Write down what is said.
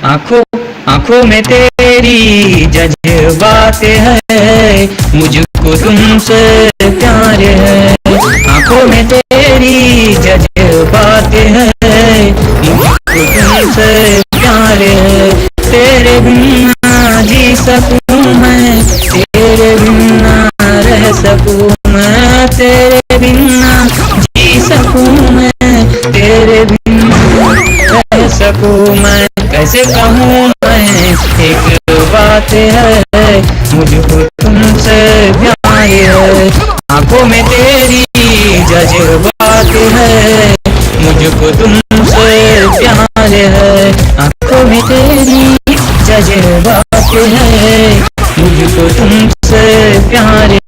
आंखों आंखों में तेरी जज्बात है, मुझको तुमसे प्यार है। आंखों में तेरी जज्बात है, मुझको तुमसे प्यार है। तेरे बिना जी सकूं मैं, तेरे बिना रह सकूं मैं, तेरे बिना जी सकूं मैं, तेरे बिना रह सकूं मैं। कैसे कहूँ मैं एक बात है, मुझको तुमसे प्यार है। आंखों में तेरी जज्बात है, मुझको तुमसे प्यार है। आंखों में तेरी जज्बात है, मुझको तुमसे प्यार